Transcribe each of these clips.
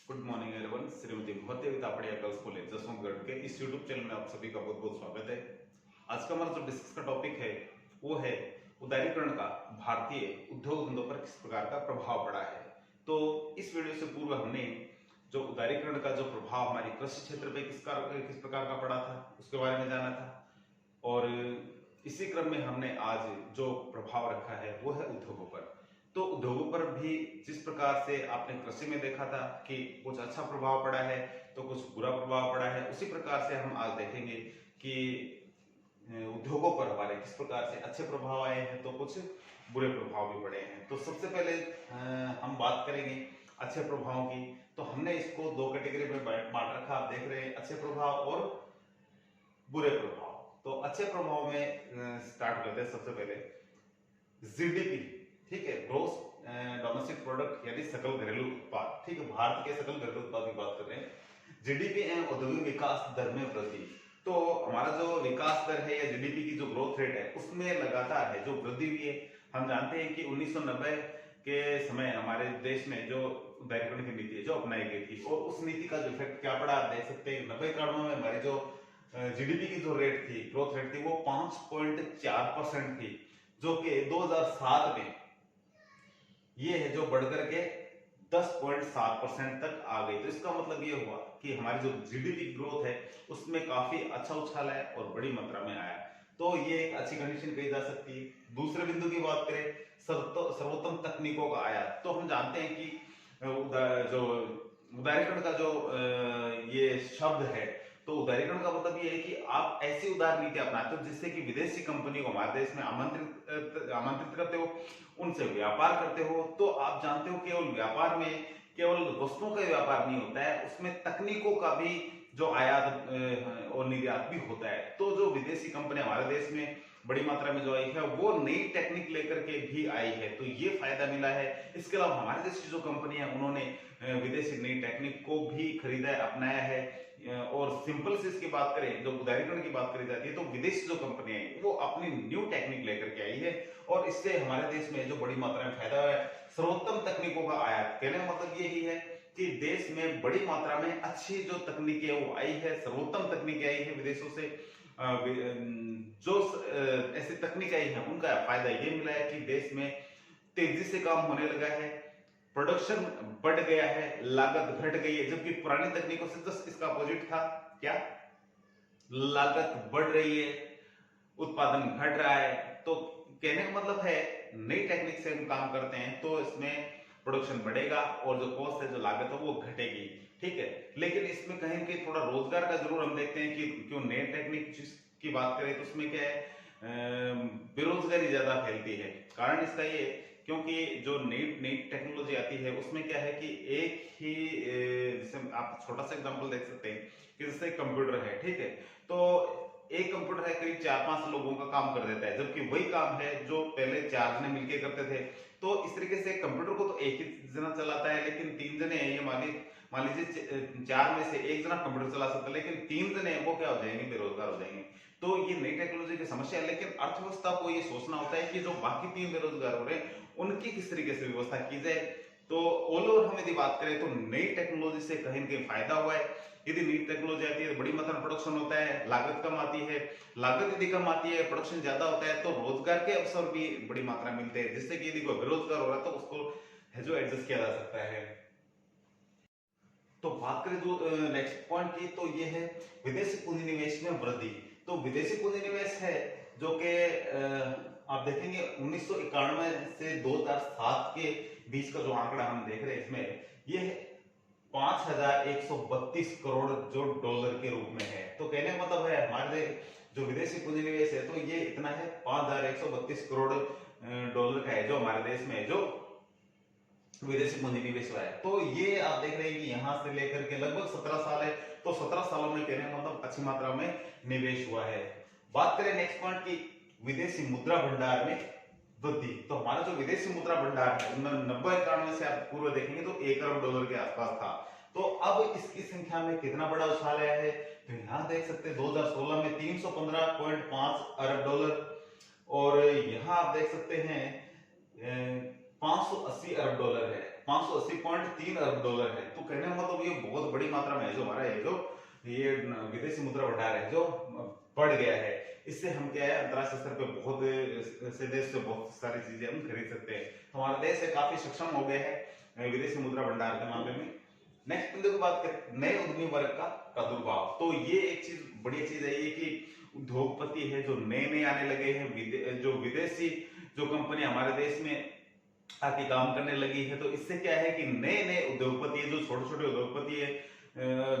Good morning everyone. Shrimati Bhagwati Tapadia girls college Jaswantgarh के इस YouTube channel में आप सभी का बहुत बहुत स्वागत है। आज का हमारा जो डिस्कस का टॉपिक है वो है उदारीकरण का भारतीय उद्योग धंधों पर किस प्रकार का प्रभाव पड़ा है। तो इस वीडियो से पूर्व हमने जो उदारीकरण का जो प्रभाव हमारी कृषि क्षेत्र पे किस प्रकार का पड़ा था उसके बारे में जाना था, और इसी क्रम में हमने आज जो प्रभाव रखा है वो है उद्योगों पर। तो उद्योगों पर भी जिस प्रकार से आपने कृषि में देखा था कि कुछ अच्छा प्रभाव पड़ा है तो कुछ बुरा प्रभाव पड़ा है, उसी प्रकार से हम आज देखेंगे कि उद्योगों पर हमारे किस प्रकार से अच्छे प्रभाव आए हैं तो कुछ बुरे प्रभाव भी पड़े हैं। तो सबसे पहले हम बात करेंगे अच्छे प्रभावों की। तो हमने इसको दो कैटेगरी में बांट रखा, आप देख रहे हैं, अच्छे प्रभाव और बुरे प्रभाव। तो अच्छे प्रभाव में स्टार्ट करते हैं। सबसे पहले जीडीपी, ठीक है, ग्रोस डोमेस्टिक प्रोडक्ट यानी सकल घरेलू उत्पाद, ठीक है, भारत के सकल घरेलू उत्पाद की बात कर रहे हैं। जीडीपी एवं औद्योगिक विकास दर में वृद्धि। तो हमारा जो विकास दर है या जीडीपी की जो ग्रोथ रेट है उसमें लगातार है जो वृद्धि हुई है। हम जानते हैं कि 1990 के समय हमारे देश में जो उदारीकरण की नीति जो अपनाई गई थी और उस नीति का जो इफेक्ट क्या पड़ा आप देख सकते हैं। 90 में हमारी जो जीडीपी की जो रेट थी, ग्रोथ रेट थी, वो 5.4% थी, जो कि 2007 में ये है जो बढ़कर के 10.7% तक आ गई। तो इसका मतलब ये हुआ कि हमारी जो जीडीपी ग्रोथ है उसमें काफी अच्छा उछाल है और बड़ी मात्रा में आया। तो ये एक अच्छी कंडीशन कही जा सकती है। दूसरे बिंदु की बात करें, सर्वोत्तम तकनीकों का आयात। तो हम जानते हैं कि जो उदारीकरण का जो ये शब्द है, तो उदारीकरण का मतलब ये है कि आप ऐसी उदार नीति अपनाते हो जिससे कि विदेशी कंपनी को हमारे देश में आमंत्रित करते हो, उनसे व्यापार करते हो। तो आप जानते हो केवल व्यापार में केवल वस्तुओं का व्यापार नहीं होता है, उसमें तकनीकों का भी जो आयात और निर्यात भी होता है। तो जो विदेशी कंपनी हमारे देश में बड़ी मात्रा में जो आई है वो नई टेक्निक लेकर के भी आई है, तो ये फायदा मिला है। इसके अलावा हमारे देश की जो कंपनी है उन्होंने विदेशी नई टेक्निक को भी खरीदा है, अपनाया है। और सिंपल से इसकी बात करें, जो उदारीकरण की बात करी जाती है, तो विदेशी जो कंपनी है वो अपनी न्यू टेक्निक लेकर के आई है और इससे हमारे देश में जो बड़ी मात्रा में फायदा है। सर्वोत्तम तकनीकों का आयात, कहने का मतलब यही है कि देश में बड़ी मात्रा में अच्छी जो तकनीकें वो आई है, सर्वोत्तम तकनीकें आई है विदेशों से। जो ऐसी तकनीक आई है उनका फायदा ये मिला है कि देश में तेजी से काम होने लगा है, प्रोडक्शन बढ़ गया है, लागत घट गई है। जबकि पुरानी तकनीकों से जस्ट इसका अपोजिट था, क्या, लागत बढ़ रही है, उत्पादन घट रहा है। तो कहने का मतलब है नई टेक्निक से हम काम करते हैं तो इसमें प्रोडक्शन बढ़ेगा और जो कॉस्ट है, जो लागत है, वो घटेगी, ठीक है। लेकिन इसमें कहीं कहीं थोड़ा रोजगार का जरूर हम देखते हैं कि क्यों नई टेक्निक की बात करें तो उसमें क्या है, बेरोजगारी ज्यादा फैलती है। कारण इसका ये, क्योंकि जो नई टेक्नोलॉजी आती है उसमें क्या है कि एक ही, जैसे आप छोटा सा एग्जांपल देख सकते हैं कि जैसे कंप्यूटर है, ठीक है, तो एक कंप्यूटर है करीब 4-5 लोगों का काम कर देता है, जबकि वही काम है जो पहले 4 जने मिलकर करते थे। तो इस तरीके से कंप्यूटर को तो एक ही जना चलाता है, लेकिन 3 जने हैं, ये मान लीजिए 4 में से एक जना कंप्यूटर चला सकता है, लेकिन 3 जने वो क्या हो जाएंगे, बेरोजगार हो जाएंगे। तो ये नई टेक्नोलॉजी की समस्या है। लेकिन अर्थव्यवस्था को ये सोचना होता है कि जो बाकी 3 बेरोजगार हो रहे हैं उनकी किस तरीके से व्यवस्था की जाए। तो ऑल ओवर हम यदि बात करें तो नई टेक्नोलॉजी से कहीं न कहीं फायदा हुआ है। यदि नई टेक्नोलॉजी आती है तो बड़ी मात्रा में प्रोडक्शन होता है, लागत कम आती है, लागत यदि कम आती है, प्रोडक्शन ज्यादा होता है तो रोजगार के अवसर भी बड़ी मात्रा में मिलते हैं, जिससे कि यदि कोई बेरोजगार हो रहा है तो उसको है जो एडजस्ट किया जा सकता है। तो बात करें जो नेक्स्ट पॉइंट की, तो ये है विदेशी पूंजी निवेश में वृद्धि। तो विदेशी पूंजी निवेश है जो कि आप देखेंगे 1991 से 2007 के बीच का जो आंकड़ा हम देख रहे हैं, इसमें ये 5132 करोड़ जो डॉलर के रूप में है। तो कहने का मतलब है हमारे जो विदेशी पूंजी निवेश है तो ये इतना है, 5132 करोड़ डॉलर का है जो हमारे देश में जो विदेशी पूंजी निवेश हुआ है। तो ये आप देख रहे हैं कि यहां से लेकर के लगभग 17 साल है, तो 17 सालों में कहने का मतलब अच्छी मात्रा में निवेश हुआ है। बात करें नेक्स्ट पॉइंट की, विदेशी मुद्रा भंडार में वृद्धि। तो हमारा जो विदेशी मुद्रा भंडार है 90-91 से आप पूर्व देखेंगे तो 1 अरब डॉलर के आसपास था। तो अब इसकी संख्या में कितना बड़ा उछाल आया है, तो यहां देख सकते हैं 2016 में 315.5 अरब डॉलर, और यहां आप देख सकते हैं 580 अरब डॉलर है। 580.3 अरब डॉलर है। तो कहने का मतलब ये बहुत बड़ी मात्रा में है जो हमारा ये विदेशी मुद्रा भंडार है जो बढ़ गया है। इससे हम क्या है अंतरराष्ट्रीय स्तर पे बहुत से देश से बहुत सारी चीजें हम खरीद सकते हैं। तो हमारा देश है काफी सक्षम हो गया है विदेशी मुद्रा भंडार के मामले में। नेक्स्ट मुद्दे की बात करें नए उद्यमी वर्ग का प्रादुर्भाव। तो ये एक चीज बढ़िया चीज है ये कि उद्योगपति है जो नए आने लगे हैं, जो विदेशी जो कंपनी हमारे देश में आके काम करने लगी है। तो इससे क्या है कि नए उद्योगपति है, जो छोटे छोटे उद्योगपति है,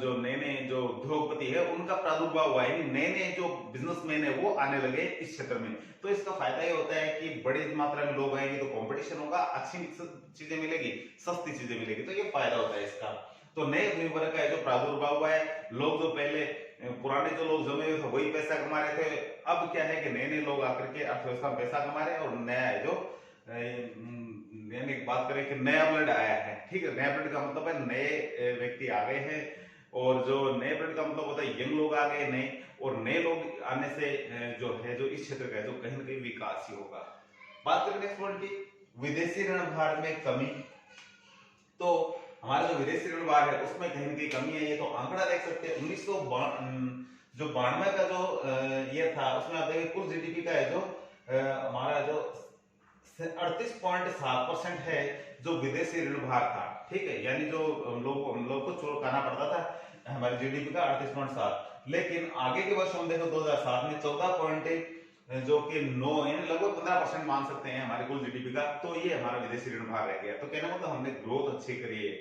जो नए जो उद्योगपति है उनका प्रादुर्भाव हुआ है, नए जो बिजनेसमैन है वो आने लगे इस क्षेत्र में। तो इसका फायदा ये होता है कि बड़ी मात्रा में लोग आएंगे तो कंपटीशन होगा, अच्छी चीजें मिलेगी, सस्ती चीजें मिलेगी, तो ये फायदा होता है इसका। तो नए उद्यमी वर्ग का जो प्रादुर्भाव हुआ है, लोग जो पहले पुराने जो लोग जमे हुए थे वही पैसा कमा रहे थे, अब क्या है कि नए लोग आकर के अर्थव्यवस्था में पैसा कमा रहे हैं और नया है जो यानी बात करें कि नया ब्लड आया है। ठीक है, नया ब्लड का मतलब है नए व्यक्ति आ गए हैं, और जो नए ब्लड का मतलब होता है यंग लोग आ गए नए, और नए लोग आने से जो है जो इस क्षेत्र का जो कहीं ना कहीं विकास ही होगा। बात करें नेक्स्ट पॉइंट की विदेशी ऋण भार में कमी। तो हमारा जो विदेशी ऋण भार है उसमें कहीं ना कहीं कमी है। ये तो आंकड़ा देख सकते हैं 1992 का जो ये था उसमें आप देखिए कुल जीडीपी का है जो हमारा जो 38.7% है जो विदेशी ऋण भार था। ठीक है, यानी जो हम लोग को चुकाना पड़ता था हमारी जीडीपी का 38.7, लेकिन आगे के वर्ष हम देखो 2007 में 14 जो कि 9 यानी लगभग 15% मान सकते हैं हमारे कुल जीडीपी का। तो ये हमारा विदेशी ऋण भार रह गया। तो कहने मतलब हमने ग्रोथ अच्छी करी है।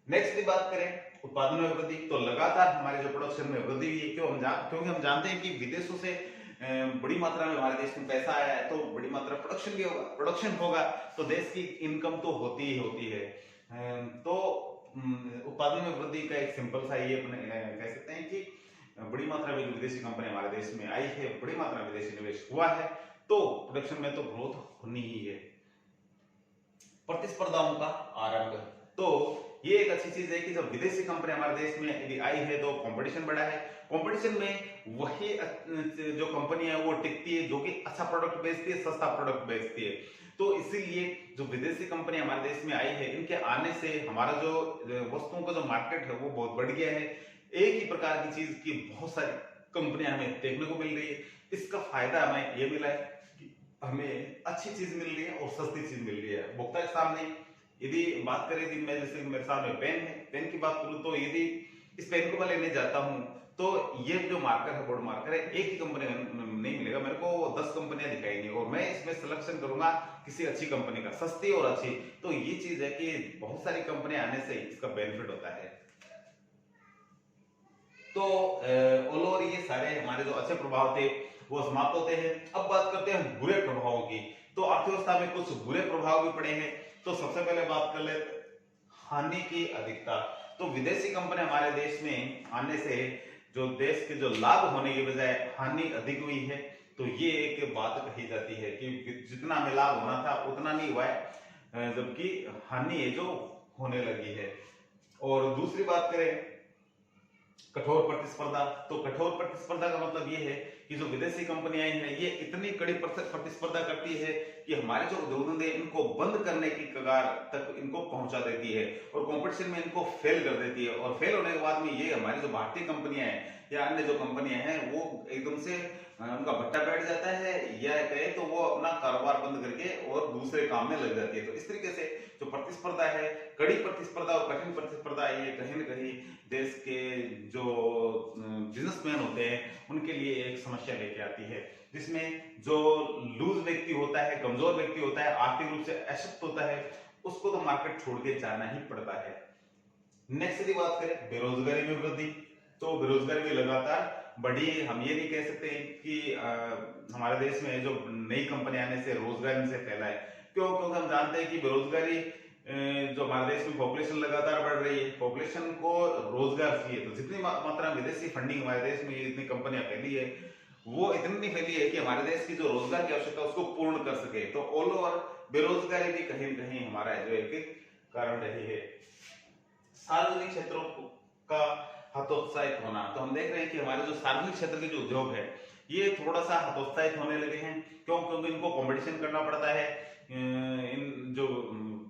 नेक्स्ट की बात करें उत्पादन में वृद्धि, तो लगातार हमारे जो प्रोडक्शन में वृद्धि हुई है। क्योंकि हम जानते हैं कि विदेशों से बड़ी मात्रा में हमारे देश में पैसा आया है, तो बड़ी मात्रा प्रोडक्शन भी होगा, प्रोडक्शन होगा तो देश की इनकम तो होती ही होती है। तो उत्पादन में वृद्धि का एक सिंपल सा ये अपने कह सकते हैं कि बड़ी मात्रा में जो विदेशी कंपनी हमारे देश में आई है, बड़ी मात्रा में विदेशी निवेश हुआ है, तो प्रोडक्शन में तो ग्रोथ होनी ही है। प्रतिस्पर्धाओं का आरंभ, तो ये एक अच्छी चीज है कि जब विदेशी कंपनी हमारे देश में यदि आई है तो कंपटीशन बढ़ा है। कंपटीशन में वही जो कंपनी है वो टिकती है जो कि अच्छा प्रोडक्ट बेचती है, सस्ता प्रोडक्ट बेचती है। तो इसीलिए जो विदेशी कंपनी हमारे देश में आई है इनके आने से हमारा जो वस्तुओं का जो मार्केट है वो बहुत बढ़ गया है। एक ही प्रकार की चीज की बहुत सारी कंपनियां हमें देखने को मिल रही है। इसका फायदा हमें ये मिला है कि हमें अच्छी चीज मिल रही है और सस्ती चीज मिल रही है भोक्ता के सामने। यदि बात करें यदि मैं जैसे मेरे सामने पेन है, पेन की बात करूं तो यदि इस पेन को मैं लेने जाता हूं तो ये जो मार्कर है, बोर्ड मार्कर है, एक ही कंपनी नहीं मिलेगा, मेरे को 10 कंपनियां दिखाएंगी और मैं इसमें सिलेक्शन करूंगा किसी अच्छी कंपनी का, सस्ती और अच्छी। तो ये चीज है कि बहुत सारी कंपनियां आने से इसका बेनिफिट होता है। तो ऑल ओवर ये सारे हमारे जो अच्छे प्रभाव थे वो समाप्त होते हैं। अब बात करते हैं बुरे प्रभावों की। तो अर्थव्यवस्था में कुछ बुरे प्रभाव भी पड़े हैं। तो सबसे पहले बात कर ले हानि की अधिकता। तो विदेशी कंपनी हमारे देश में आने से जो देश के जो लाभ होने की बजाय हानि अधिक हुई है। तो ये एक बात कही जाती है कि जितना हमें लाभ होना था उतना नहीं हुआ है, जबकि हानि है जो होने लगी है। और दूसरी बात करें कठोर प्रतिस्पर्धा। तो कठोर प्रतिस्पर्धा का मतलब ये है कि जो विदेशी कंपनियां हैं ये इतनी कड़ी प्रतिस्पर्धा करती है कि हमारे जो उद्योग है इनको बंद करने की कगार तक इनको पहुंचा देती है और कंपटीशन में इनको फेल कर देती है। और फेल होने के बाद में ये हमारी जो भारतीय कंपनियां हैं या अन्य जो कंपनियां हैं वो एकदम से उनका भट्टा बैठ जाता है, या कहे तो वो अपना कारोबार बंद करके और दूसरे काम में लग जाती है। तो इस तरीके से जो प्रतिस्पर्धा है, कड़ी प्रतिस्पर्धा और कठिन प्रतिस्पर्धा, ये कहीं ना कहीं देश के जो बिजनेसमैन होते हैं उनके लिए एक समस्या लेके आती है, जिसमें जो लूज व्यक्ति होता है, कमजोर व्यक्ति होता है, आर्थिक रूप से अशक्त होता है, उसको तो मार्केट छोड़ के जाना ही पड़ता है। नेक्स्ट की बात करें बेरोजगारी में वृद्धि। तो बेरोजगारी भी लगातार बढ़ी। हम ये नहीं कह सकते कि हमारे देश में जो नई कंपनी आने से रोजगार इनसे फैला है। क्योंकि हम जानते हैं कि बेरोजगारी जो हमारे देश में पॉपुलेशन लगातार बढ़ रही है, पॉपुलेशन को रोजगार चाहिए। तो जितनी मात्रा में विदेशी फंडिंग हमारे देश में जितनी कंपनियां फैली है वो इतनी नहीं फैली है कि हमारे देश की जो रोजगार की आवश्यकता उसको पूर्ण कर सके। तो ऑल ओवर बेरोजगारी भी कहीं न कहीं हमारा जो एक कारण रही है। सार्वजनिक क्षेत्रों का हतोत्साहित होना। तो हम देख रहे हैं कि हमारे जो सार्वजनिक क्षेत्र के जो उद्योग है ये थोड़ा सा हतोत्साहित होने लगे हैं। क्यों? क्योंकि इनको कंपटीशन करना पड़ता है इन जो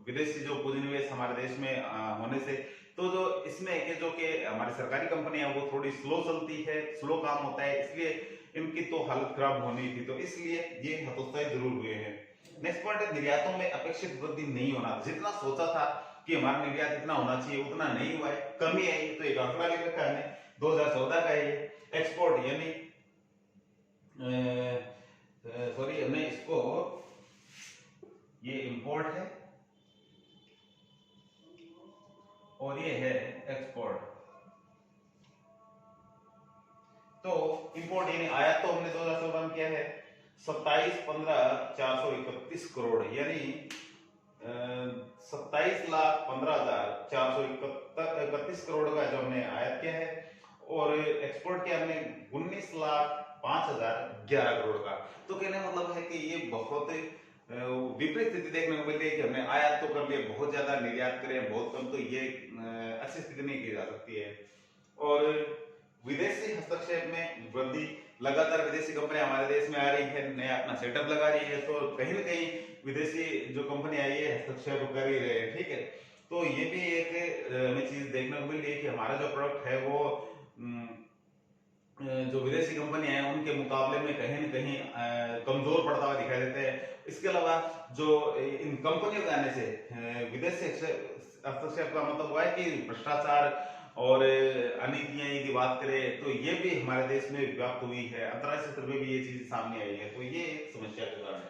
विदेशी जो पूंजी निवेश हमारे देश में होने से, तो जो इसमें कि जो कि हमारी सरकारी कंपनी है वो थोड़ी स्लो चलती है, स्लो काम होता है, इसलिए इनकी तो हालत खराब होनी थी, तो इसलिए ये हतोत्साहित जरूर हुए हैं। नेक्स्ट पॉइंट है निर्यातों में अपेक्षित वृद्धि नहीं होना। जितना सोचा था कि हमारा निर्यात इतना होना चाहिए उतना नहीं हुआ है, कमी आई, तो एक आंकड़ा ले रखा है 2014 का है ये। एक्सपोर्ट यानी सॉरी हमने इसको, ये इंपोर्ट है और ये है एक्सपोर्ट। तो इंपोर्ट यानी आयात तो हमने 2014 में किया है 27,15,431 करोड़, यानी 27,15,431 करोड़ का जो हमने आयात किया है, और एक्सपोर्ट किया हमने 19,05,011 करोड़ का। तो कहने मतलब है कि ये बहुत विपरीत स्थिति देखने को मिल रही है कि हमने आयात तो कर लिया बहुत ज्यादा, निर्यात करें बहुत कम, तो ये अच्छी स्थिति नहीं की जा सकती है। और विदेशी हस्तक्षेप में वृद्धि, लगातार विदेशी कंपनियां हमारे देश में आ रही है, नया अपना सेटअप लगा रही है, तो कहीं ना कहीं विदेशी जो कंपनी आई है हस्तक्षेप कर ही रहे हैं, ठीक है। तो ये भी एक हमें चीज देखने को मिल रही है कि हमारा जो प्रोडक्ट है वो जो विदेशी कंपनी है उनके मुकाबले में कहीं न कहीं कमजोर पड़ता हुआ दिखाई देता है। इसके अलावा जो इन कंपनियों के आने से विदेशी हस्तक्षेप का मतलब हुआ है कि भ्रष्टाचार और अनीतियां की बात करें तो ये भी हमारे देश में व्याप्त हुई है, अंतर्राष्ट्रीय स्तर पर भी ये चीज सामने आई है, तो ये एक समस्या के कारण है।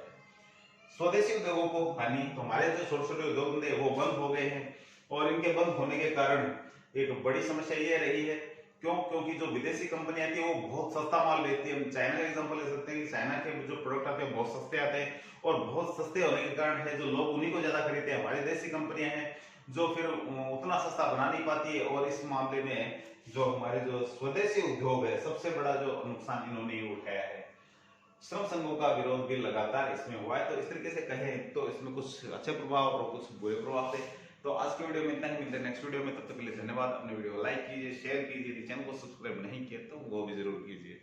स्वदेशी उद्योगों को हानि, तो हमारे जो छोटे छोटे उद्योग थे वो बंद हो गए हैं, और इनके बंद होने के कारण एक बड़ी समस्या ये रही है, क्योंकि जो विदेशी कंपनियां थी वो बहुत सस्ता माल बेचती है। हम चाइना का एग्जांपल ले सकते हैं कि चाइना के जो प्रोडक्ट आते हैं बहुत सस्ते आते हैं, और बहुत सस्ते होने के कारण है जो लोग उन्हीं को ज्यादा खरीदते हैं। हमारी देशी कंपनियां हैं जो फिर उतना सस्ता बना नहीं पाती है, और इस मामले में जो हमारे जो स्वदेशी उद्योग है सबसे बड़ा जो नुकसान इन्होंने उठाया है। श्रम संघों का विरोध भी लगातार इसमें हुआ है, तो इस तरीके से कहें तो इसमें कुछ अच्छे प्रभाव और कुछ बुरे प्रभाव थे। तो आज के वीडियो में इतना ही, मिलते हैं नेक्स्ट वीडियो में, तब तक के लिए धन्यवाद। अपने वीडियो को लाइक कीजिए, शेयर कीजिए, चैनल को सब्सक्राइब नहीं किया तो वो भी जरूर कीजिए।